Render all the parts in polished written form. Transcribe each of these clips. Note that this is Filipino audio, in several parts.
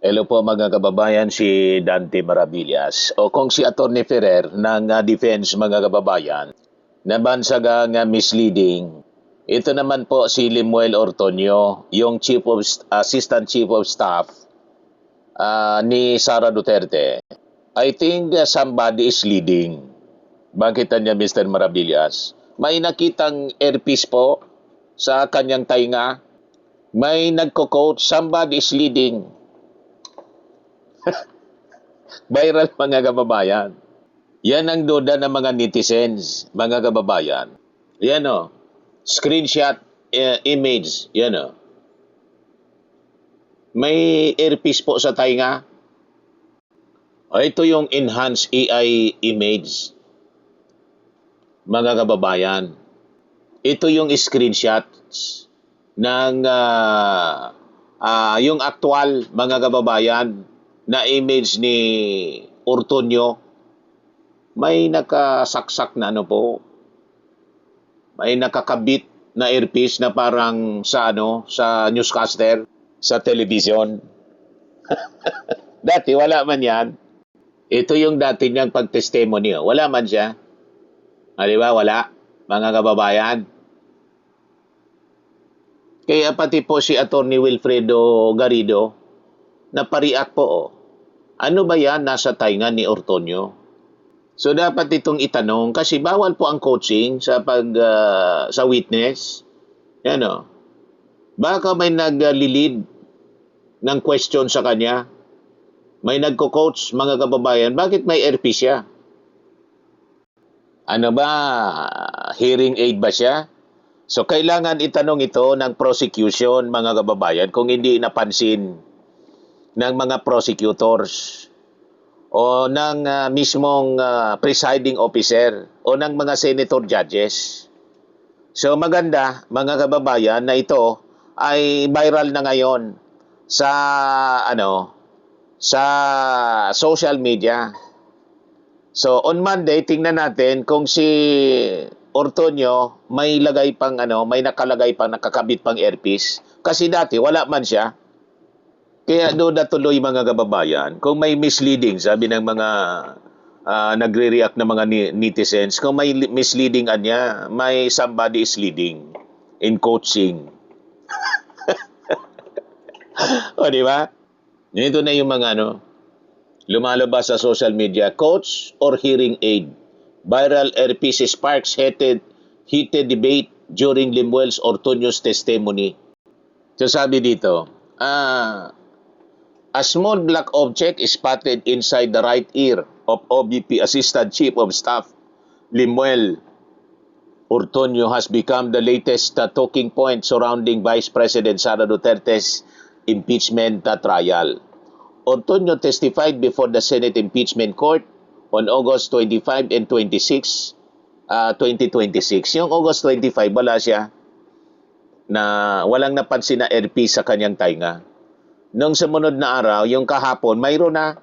Hello po mga kababayan, si Dante Maravillas. O kung si Atty. Ferrer ng Defense mga kababayan, nabansaga nga misleading, ito naman po si Limuel Ortonio, yung Assistant Chief of Staff ni Sara Duterte. I think somebody is leading. Bakit niya Mr. Maravillas? May nakitang earpiece po sa kanyang tainga. May nagko-quote, somebody is leading. Viral mga kababayan. Yan ang duda ng mga netizens, mga kababayan. Yan o. Screenshot image. Yan o. May earpiece po sa tainga. O, ito yung enhanced AI image, mga kababayan. Ito yung screenshot ng yung actual, mga kababayan, na image ni Ortonio. May nakasaksak na ano po, may nakakabit na earpiece na parang sa sa newscaster sa television. Dati wala man yan. Ito yung dati niyang pagtestimony. Wala man siya. Di ba? Wala. Mga kababayan. Kaya pati po si Atty. Wilfredo Garrido napariak po. Ano ba yan nasa tainga ni Ortonio? So dapat itong itanong kasi bawal po ang coaching sa sa witness. Yan o. Baka may naglilid ng question sa kanya. May nagko-coach, mga kababayan, bakit may earpiece siya? Ano ba? Hearing aid ba siya? So kailangan itanong ito ng prosecution, mga kababayan, kung hindi napansin ng mga prosecutors o ng mismong presiding officer o ng mga senator judges. So maganda, mga kababayan, na ito ay viral na ngayon sa sa social media. So on Monday, tingnan natin kung si Ortonio may lagay pang may nakalagay pang nakakabit pang earpiece kasi dati wala man siya. Kaya doon natuloy mga kababayan, kung may misleading, sabi ng mga nagre-react na mga netizens, kung may misleading anya, may somebody is leading in coaching. O, di ba? Ito na yung mga lumalabas sa social media. Coach or hearing aid? Viral earpiece sparks heated debate during Limuel's Ortonio's testimony. So sabi dito, a small black object is spotted inside the right ear of OVP Assistant Chief of Staff Limuel Ortonio has become the latest talking point surrounding Vice President Sara Duterte's impeachment trial. Ortonio testified before the Senate Impeachment Court on August 25 and 26, 2026. Yung August 25, wala siya na walang napansin na earpiece sa kanyang tainga. Nung sumunod na araw, yung kahapon, mayroon na.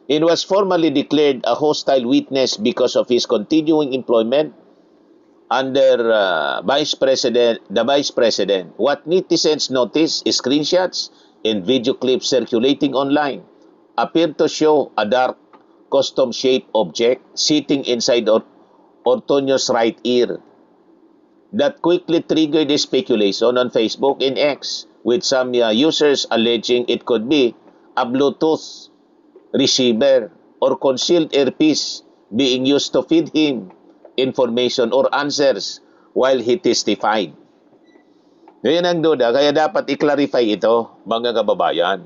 It was formally declared a hostile witness because of his continuing employment under the Vice President. What netizens noticed is screenshots and video clips circulating online appear to show a dark, custom-shaped object sitting inside Ortonio's right ear. That quickly triggered a speculation on Facebook and X, with some users alleging it could be a Bluetooth receiver or concealed earpiece being used to feed him information or answers while he testified. Ngayon ang duda, kaya dapat i-clarify ito, mga kababayan.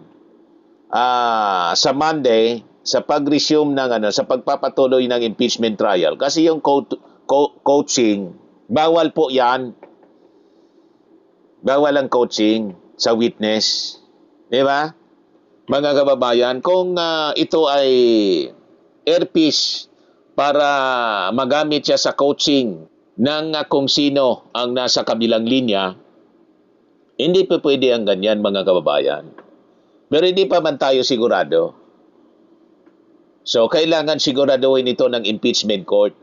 Sa Monday, sa pag-resume ng sa pagpapatuloy ng impeachment trial, kasi yung coaching, bawal po yan. Bawal ang coaching sa witness. Di ba? Mga kababayan, kung ito ay earpiece para magamit siya sa coaching ng kung sino ang nasa kabilang linya, hindi pa pwede ang ganyan, mga kababayan. Pero hindi pa man tayo sigurado. So, kailangan siguraduhin ito ng impeachment court.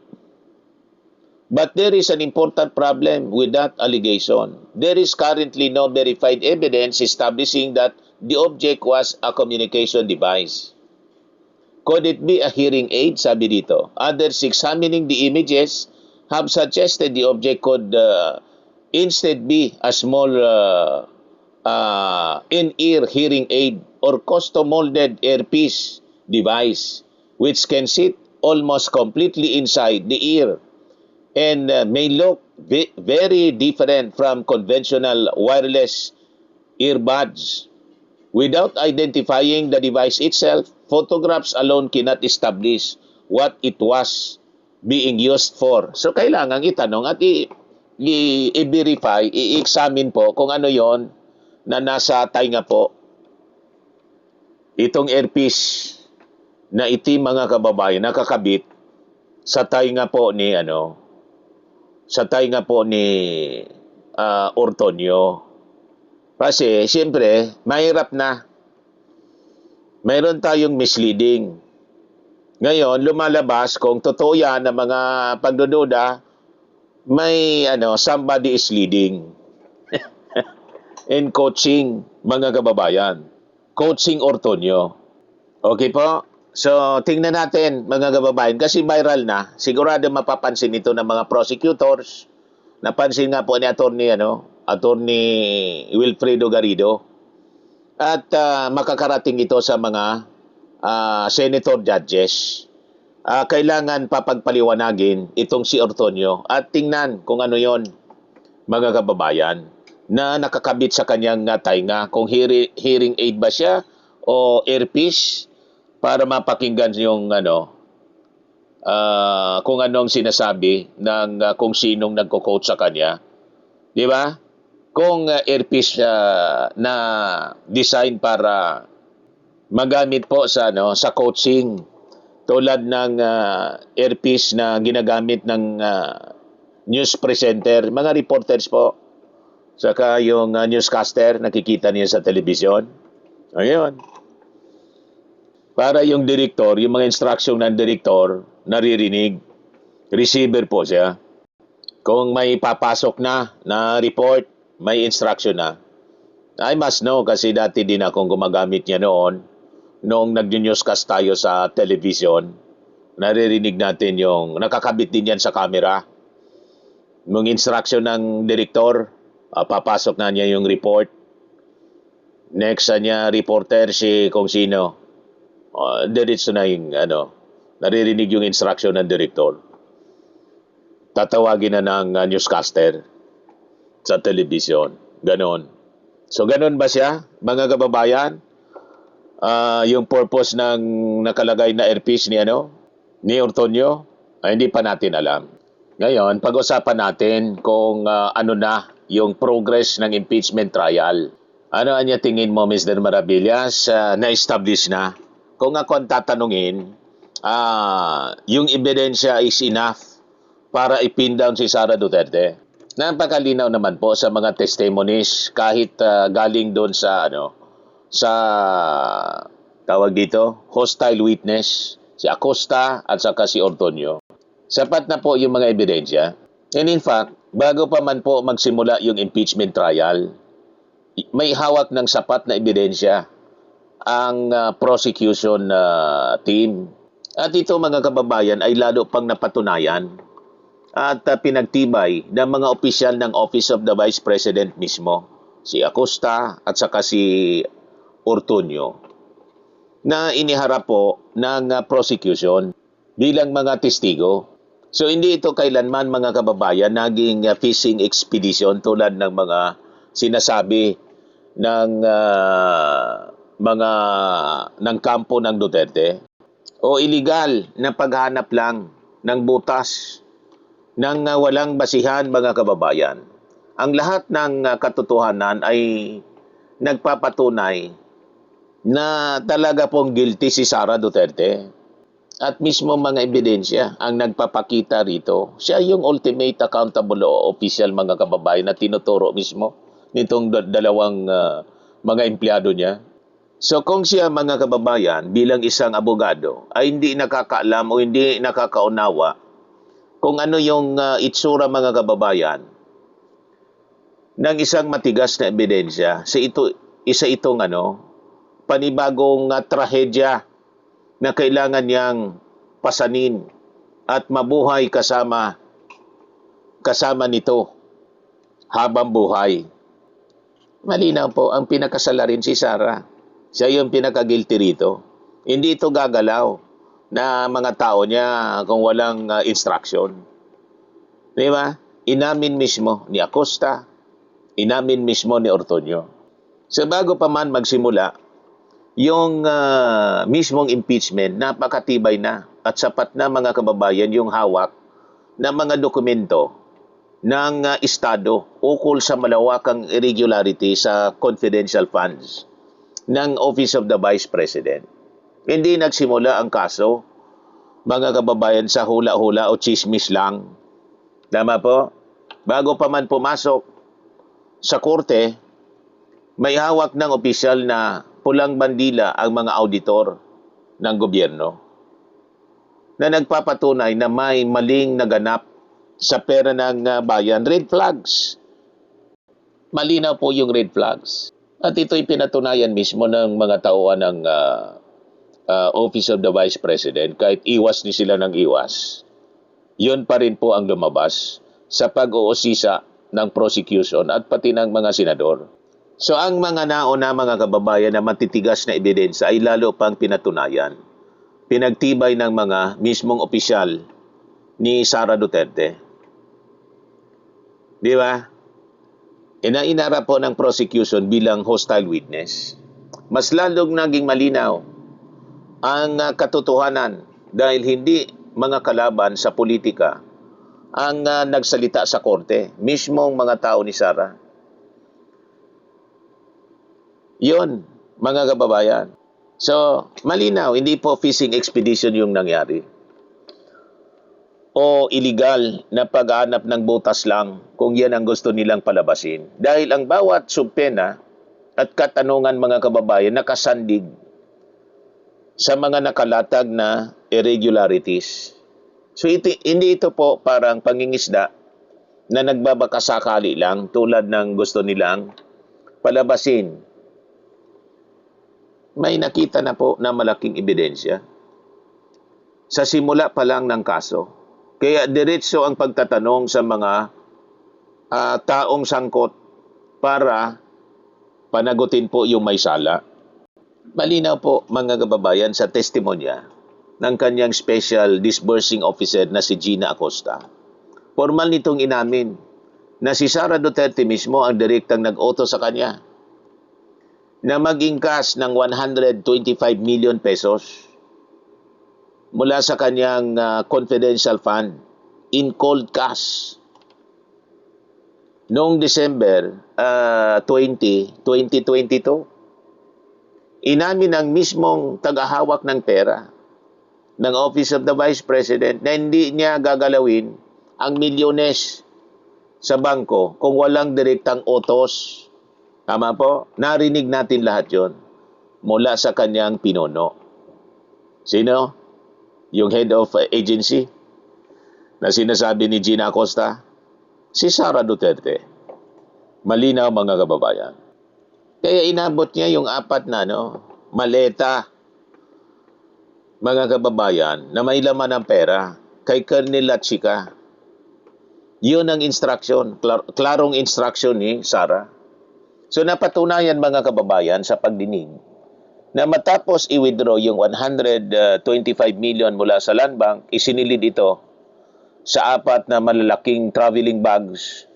But there is an important problem with that allegation. There is currently no verified evidence establishing that the object was a communication device. Could it be a hearing aid? Sabi dito. Others examining the images have suggested the object could instead be a small in-ear hearing aid or custom-molded earpiece device which can sit almost completely inside the ear and may look very different from conventional wireless earbuds. Without identifying the device itself, photographs alone cannot establish what it was being used for. So kailangan itanong at i-verify, i-examine po kung ano yon na nasa tainga po. Itong earpiece na itim mga kababayan nakakabit sa tainga po ni Ortonio. Kasi siyempre, mahirap na. Mayroon tayong misleading. Ngayon, lumalabas kung totoo yan na mga pagdududa, may somebody is leading. And coaching, mga kababayan. Coaching Ortonio. Okay po? So, tingnan natin, mga kababayan, kasi viral na. Sigurado mapapansin ito ng mga prosecutors. Napansin nga po ni Attorney Wilfredo Garrido. At makakarating ito sa mga senator judges. Kailangan papagpaliwanagin itong si Ortonio at tingnan kung ano yon mga kababayan na nakakabit sa kanyang tainga. Kung hearing aid ba siya o earpiece para mapakinggan yung kung anong sinasabi ng kung sinong nagko-coach sa kanya. Di ba? Kung earpiece na design para magamit po sa coaching tulad ng earpiece na ginagamit ng news presenter, mga reporters po. Saka yung newscaster nakikita niya sa telebisyon. Ayun. Para yung director, yung mga instruction ng director naririnig. Receiver po siya. Kung may papasok na report, may instruction na. I must know kasi dati din akong gumagamit niya noong nag-newscast tayo sa television. Naririnig natin nakakabit din yan sa camera. Nung instruction ng director, papasok na niya yung report. Next niya, reporter si kung sino. Diretso na yung naririnig yung instruction ng director. Tatawagin na ng newscaster sa television. Ganon. So, ganon ba siya, mga kababayan? Yung purpose ng nakalagay na earpiece ni Ortonio, hindi pa natin alam. Ngayon, pag-usapan natin kung ano na yung progress ng impeachment trial. Ano anya tingin mo, Mr. Maravillas, na-establish na? Kung ako ang tatanungin, yung ebidensya is enough para ipin down si Sara Duterte. Napakalinaw naman po sa mga testimonies kahit galing doon sa tawag dito, hostile witness, si Acosta at saka si Ortonio. Sapat na po yung mga ebidensya. And in fact, bago pa man po magsimula yung impeachment trial, may hawak ng sapat na ebidensya ang prosecution team. At ito mga kababayan ay lalo pang napatunayan at pinagtibay ng mga opisyal ng Office of the Vice President mismo, si Acosta at saka si Ortonio, na iniharap po ng prosecution bilang mga testigo. So hindi ito kailanman mga kababayan naging fishing expedition tulad ng mga sinasabi ng ng kampo ng Duterte o illegal na paghanap lang ng butas ng walang basihan mga kababayan. Ang lahat ng katotohanan ay nagpapatunay na talaga pong guilty si Sara Duterte. At mismo mga ebidensya ang nagpapakita rito. Siya yung ultimate accountable official mga kababayan na tinuturo mismo nitong dalawang mga empleyado niya. So kung siya mga kababayan bilang isang abogado ay hindi nakakaalam o hindi nakakaunawa kung ano yung itsura mga kababayan ng isang matigas na ebidensya. Isa itong panibagong trahedya na kailangan niyang pasanin at mabuhay kasama nito habang buhay. Malinaw po, ang pinakasala rin si Sarah. Siya yung pinaka-guilty rito. Hindi ito gagalaw na mga tao niya kung walang instruction. Di ba? Inamin mismo ni Acosta, inamin mismo ni Ortonio. So bago pa man magsimula, yung mismong impeachment, napakatibay na at sapat na mga kababayan yung hawak ng mga dokumento ng Estado ukol sa malawakang irregularity sa confidential funds ng Office of the Vice President. Hindi nagsimula ang kaso, mga kababayan, sa hula-hula o chismis lang. Tama po? Bago pa man pumasok sa korte, may hawak ng opisyal na pulang bandila ang mga auditor ng gobyerno na nagpapatunay na may maling naganap sa pera ng bayan. Red flags. Malinaw po yung red flags. At ito'y pinatunayan mismo ng mga tauhan ng Office of the Vice President. Kahit iwas ni sila ng iwas, yun pa rin po ang lumabas sa pag-uusisa ng prosecution at pati ng mga senador. So ang mga nauna mga kababayan na matitigas na ebidensya ay lalo pang pinatunayan. Pinagtibay ng mga mismong opisyal ni Sara Duterte. Di ba? Inainara po ng prosecution bilang hostile witness. Mas lalong naging malinaw ang katotohanan dahil hindi mga kalaban sa politika ang nagsalita sa korte, mismong mga tao ni Sara. Yun, mga kababayan. So, malinaw, hindi po fishing expedition yung nangyari o illegal na paghahanap ng butas lang kung yan ang gusto nilang palabasin. Dahil ang bawat subpena at katanungan mga kababayan nakasandig sa mga nakalatag na irregularities. So hindi ito po parang pangingisda na nagbabakasakali lang tulad ng gusto nilang palabasin. May nakita na po na malaking ebidensya sa simula pa lang ng kaso. Kaya diretso ang pagtatanong sa mga taong sangkot para panagutin po yung may sala. Malinaw po mga kababayan sa testimonya ng kanyang special disbursing officer na si Gina Acosta. Formal nitong inamin na si Sara Duterte mismo ang direktang nag-utos sa kanya na mag-ingkas ng 125 million pesos mula sa kanyang confidential fund in cold cash noong December 2022. Inamin ang mismong tagahawak ng pera ng Office of the Vice President na hindi niya gagalawin ang milyones sa bangko kung walang direktang utos. Tama po? Narinig natin lahat yon mula sa kanyang pinuno. Sino? Yung head of agency na sinasabi ni Gina Acosta? Si Sara Duterte. Malinaw mga kababayan. Kaya inabot niya yung 4 na maleta, mga kababayan, na may laman ng pera kay Colonel Lachica. Yun ang instruction, klarong instruction ni Sara. So napatunayan mga kababayan sa pagdinig na matapos i-withdraw yung 125 million mula sa Land Bank, isinilid ito sa 4 na malalaking traveling bags.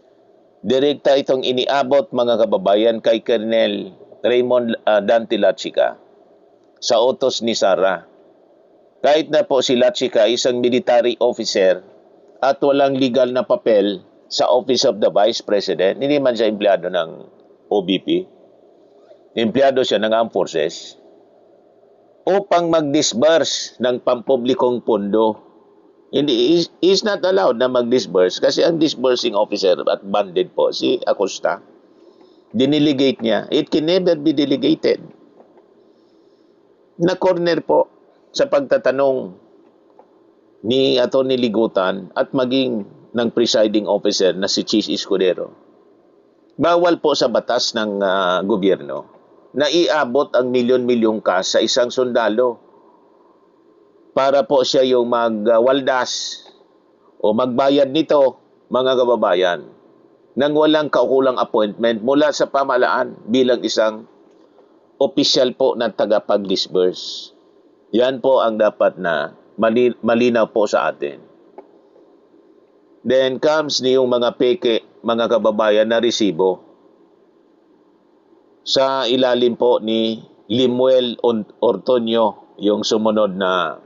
Direkta itong iniabot mga kababayan kay Colonel Raymond Dante Lachica sa utos ni Sara. Kahit na po si Lachica isang military officer at walang legal na papel sa Office of the Vice President, hindi man siya empleyado ng OBP, empleyado siya ng Armed Forces, upang mag-disburse ng pampublikong pondo. Hindi, is not allowed na mag-disburse kasi ang disbursing officer at banded po, si Acosta, diniligate niya. It can never be delegated. Na-corner po sa pagtatanong ni Atty. Ligutan at maging ng presiding officer na si Chis Escudero. Bawal po sa batas ng gobyerno na iabot ang milyon-milyong cash sa isang sundalo para po siya yung magwaldas o magbayad nito, mga kababayan, nang walang kaukulang appointment mula sa pamahalaan bilang isang opisyal po na tagapag-disburse. Yan po ang dapat na malinaw po sa atin. Then comes niyong mga peke, mga kababayan, na resibo sa ilalim po ni Limuel Ortonio, yung sumunod na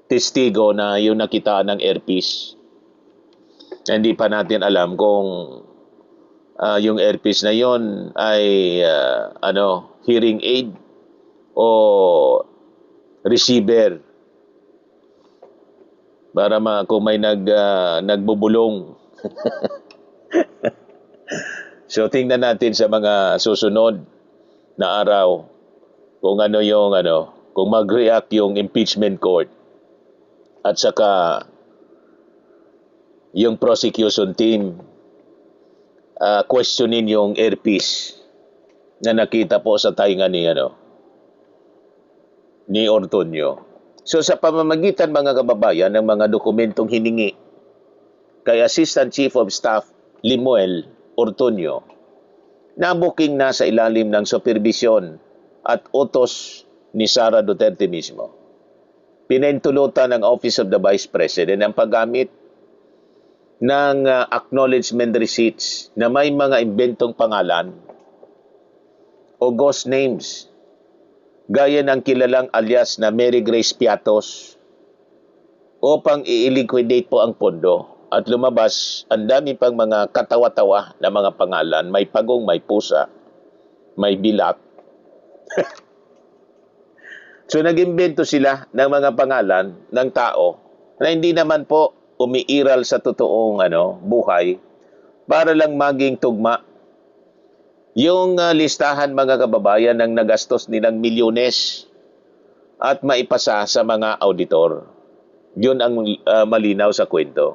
testigo na yung nakitaan ng earpiece. Hindi pa natin alam kung yung earpiece na yon ay hearing aid o receiver para kung may nagbubulong. So tingnan natin sa mga susunod na araw kung kung mag-react yung impeachment court at saka yung prosecution team questionin yung earpiece na nakita po sa tainga ni Ortonio. So sa pamamagitan, mga kababayan, ng mga dokumentong hiningi kay Assistant Chief of Staff Limuel Ortonio, nabuking na sa ilalim ng supervisyon at utos ni Sara Duterte mismo. Pinahintulutan ng Office of the Vice President ang paggamit ng acknowledgement receipts na may mga imbentong pangalan o ghost names gaya ng kilalang alias na Mary Grace Piatos upang i-liquidate po ang pondo at lumabas ang dami pang mga katawa-tawa na mga pangalan, may pagong, may pusa, may bilat. So nag-imbento sila ng mga pangalan ng tao na hindi naman po umiiral sa totoong buhay para lang maging tugma yung listahan, mga kababayan, ng nagastos nilang milyones at maipasa sa mga auditor. Yun ang malinaw sa kwento.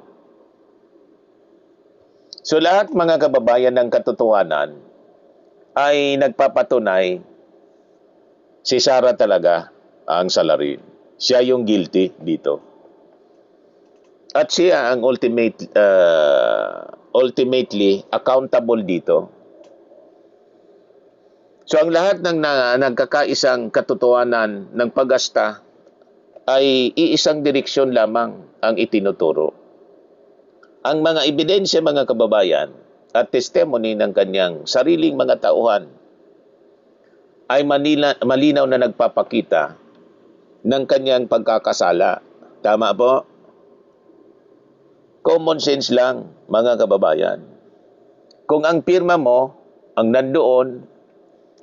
So lahat, mga kababayan, ng katotohanan ay nagpapatunay si Sara talaga ang salarin. Siya yung guilty dito. At siya ang ultimately accountable dito. So ang lahat ng nagkakaisang katotohanan ng paggasta ay iisang direksyon lamang ang itinuturo. Ang mga ebidensya, mga kababayan, at testimony ng kanyang sariling mga tauhan ay malinaw na nagpapakita ng kanyang pagkakasala. Tama po? Common sense lang, mga kababayan. Kung ang pirma mo ang nandoon,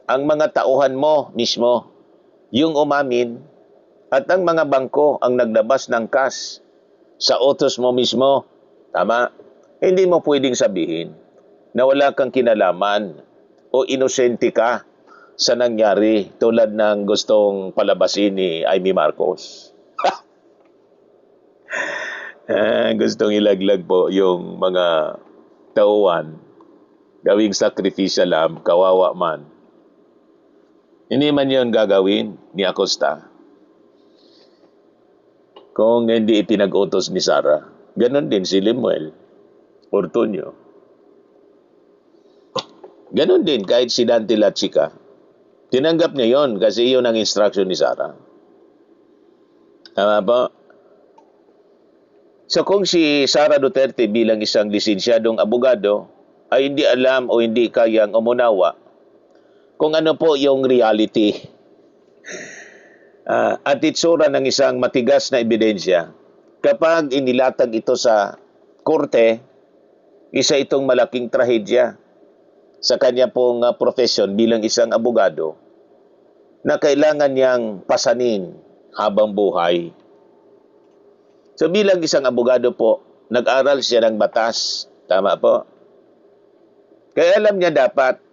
ang mga tauhan mo mismo yung umamin, at ang mga bangko ang naglabas ng cash sa utos mo mismo, tama? Hindi mo pwedeng sabihin na wala kang kinalaman o inosente ka sa nangyari tulad ng gustong palabasin ni Amy Marcos. Gustong ilaglag po yung mga tauhan, gawing sacrificial lamb, kawawa man. Hindi man yun gagawin ni Acosta kung hindi ipinag-utos ni Sara. Ganon din si Limuel Ortonio. Ganon din kahit si Dante Lachica. Tinanggap niya yon kasi yun ang instruction ni Sara. Tama po? So kung si Sara Duterte bilang isang lisensyadong abogado ay hindi alam o hindi kayang umunawa kung ano po yung reality at itsura ng isang matigas na ebidensya, kapag inilatag ito sa korte, isa itong malaking trahedya sa kanya pong profesyon bilang isang abogado na kailangan niyang pasanin habang buhay. So bilang isang abogado po, nag-aral siya ng batas. Tama po? Kaya alam niya dapat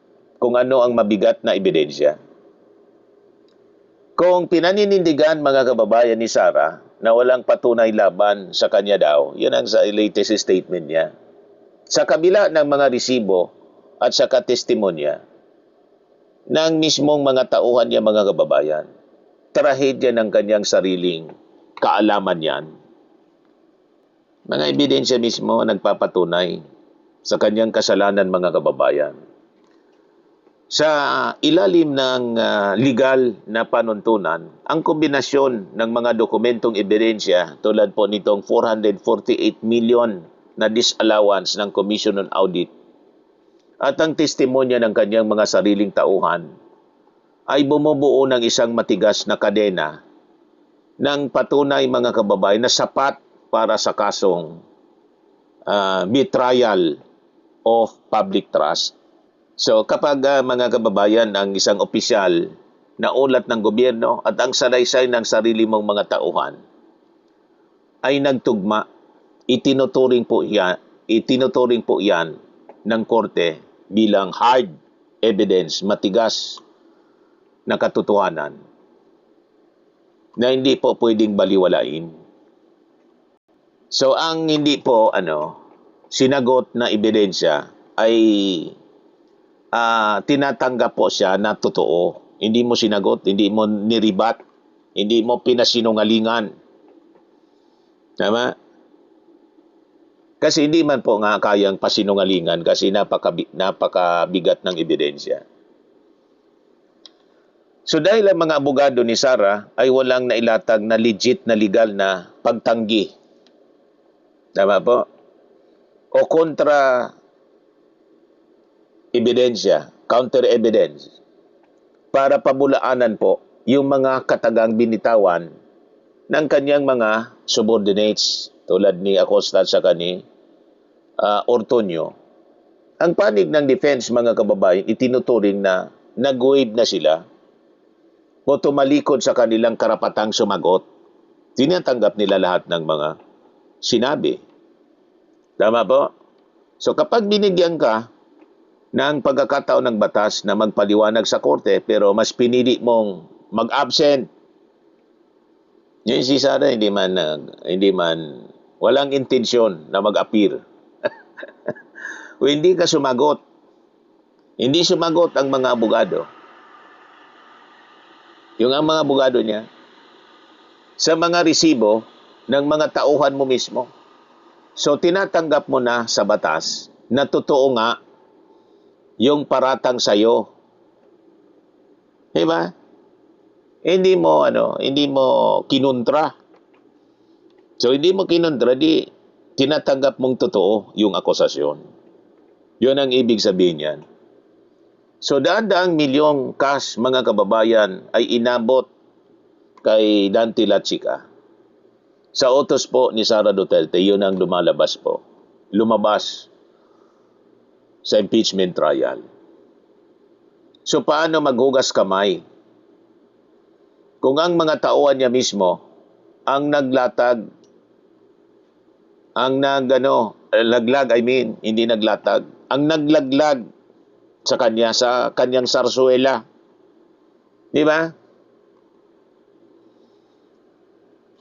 kung ano ang mabigat na ebidensya. Kung pinaninindigan mga kababayan ni Sara na walang patunay laban sa kanya daw, yun ang sa latest statement niya. Sa kabila ng mga resibo at sa katestimonya ng mismong mga tauhan niya mga kababayan, trahedya ng kanyang sariling kaalaman yan. Mga ebidensya mismo nagpapatunay sa kanyang kasalanan mga kababayan. Sa ilalim ng legal na panuntunan, ang kombinasyon ng mga dokumentong ebidensya tulad po nitong 448 million na disallowance ng Commission on Audit at ang testimonya ng kanyang mga sariling tauhan ay bumubuo ng isang matigas na kadena ng patunay mga kababayan na sapat para sa kasong betrayal of public trust. So kapag mga kababayan ang isang opisyal na ulat ng gobyerno at ang salaysay ng sarili mong mga tauhan ay nagtugma, itinuturing po yan ng korte bilang hard evidence, matigas na katotohanan na hindi po pwedeng baliwalain. So ang hindi po sinagot na ebidensya ay tinatanggap po siya na totoo. Hindi mo sinagot, hindi mo niribat, hindi mo pinasinungalingan. Tama? Kasi hindi man po nga kayang pasinungalingan kasi napakabigat ng ebidensya. So dahil ang mga abogado ni Sara ay walang nailatag na legit na legal na pagtanggi. Tama po? O kontra ebidensya, counter evidence, para pabulaanan po yung mga katagang binitawan ng kanyang mga subordinates tulad ni Acosta at saka ni Ortonio. Ang panig ng defense mga kababayan, itinuturing na nag-waive na sila o tumalikod sa kanilang karapatang sumagot. Tinatanggap nila lahat ng mga sinabi. Tama po? So kapag binigyan ka ng pagkakataon ng batas na magpaliwanag sa korte pero mas pinili mong mag-absent, yun si Sara hindi man walang intensyon na mag-appear. O hindi ka sumagot. Hindi sumagot ang mga abogado. Yung ang mga abogado niya sa mga resibo ng mga tauhan mo mismo. So tinatanggap mo na sa batas na totoo nga yung paratang sa'yo. Diba? Hindi mo kinontra. So hindi mo kinontra, di tinatanggap mong totoo yung akusasyon. Yun ang ibig sabihin yan. So daan-daang milyong cash mga kababayan ay inabot kay Dante Lachica. Sa utos po ni Sara Duterte, yun ang lumabas sa impeachment trial. So paano maghugas kamay? Kung ang mga tauhan niya mismo ang naglatag, ang naglaglag sa kanyang sarsuela. Di ba?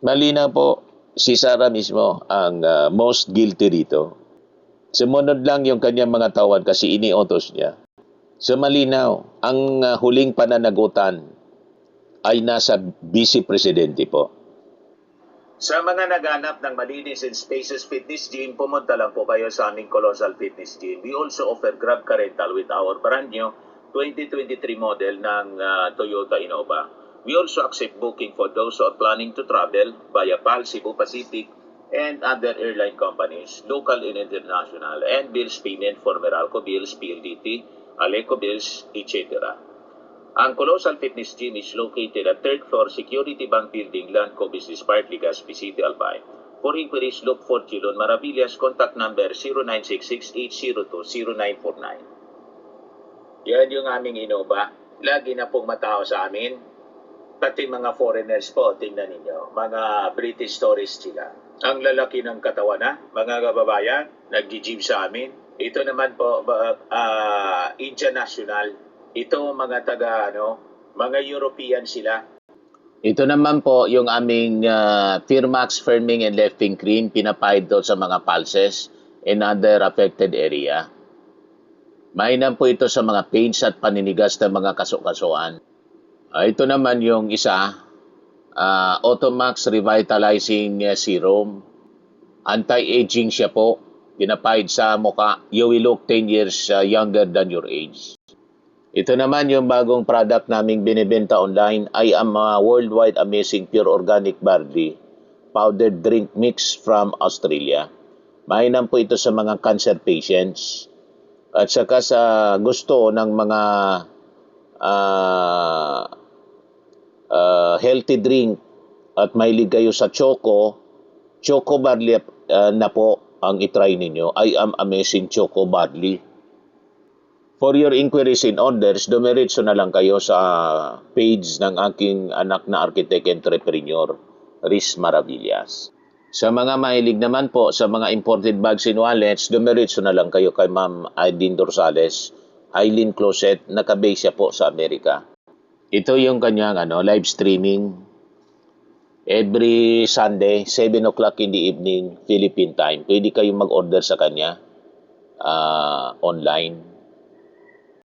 Malinaw po si Sara mismo ang most guilty dito. Sumunod lang yung kanyang mga tauhan kasi iniutos niya. So malinaw, ang huling pananagutan ay nasa Vice Presidente po. Sa mga naghanap ng malinis and spacious fitness gym, pumunta lang po kayo sa aming Colossal Fitness Gym. We also offer Grab Car Rental with our brand new 2023 model ng Toyota Innova. We also accept booking for those who are planning to travel via PAL, Cebu Pacific, and other airline companies, local and international, and bills payment for Meralco Bills, PLDT, Aleco Bills, etc. Ang Colossal Fitness Gym is located at 3rd floor Security Bank Building, Landco Business Park, Legazpi City, Albay. For inquiries, look for Chilon Maravillas. Contact number 0966-802-0949. Yan yung aming Innova. Lagi na pong matao sa amin. Pati mga foreigners po, tingnan ninyo. Mga British tourists sila. Ang lalaki ng katawan mga kababayan, nag-gym sa amin. Ito naman po, international. Ito mga mga European sila. Ito naman po yung aming Firmax Firming and Lifting Cream, pinapahid doon sa mga pulses and other affected area. Mainam po ito sa mga pains at paninigas ng mga kasukasuan. Ito naman yung isa, Automax Revitalizing Serum. Anti-aging siya po. Pinapahid sa mukha. You will look 10 years younger than your age. Ito naman yung bagong product naming binibenta online. I am a worldwide amazing pure organic barley powdered drink mix from Australia. Mainam po ito sa mga cancer patients at saka sa gusto ng mga healthy drink at mahilig kayo sa choco barley na po ang itry ninyo. I am amazing choco barley. For your inquiries and orders, dumiretso na lang kayo sa page ng aking anak na architect entrepreneur, Riz Maravillas. Sa mga mahilig naman po sa mga imported bags and wallets, dumiretso na lang kayo kay Ma'am Aidin Dorsales, Eileen Closet, nakabase siya po sa Amerika. Ito yung kanyang live streaming every Sunday, 7 o'clock in the evening, Philippine time. Pwede kayong mag-order sa kanya online.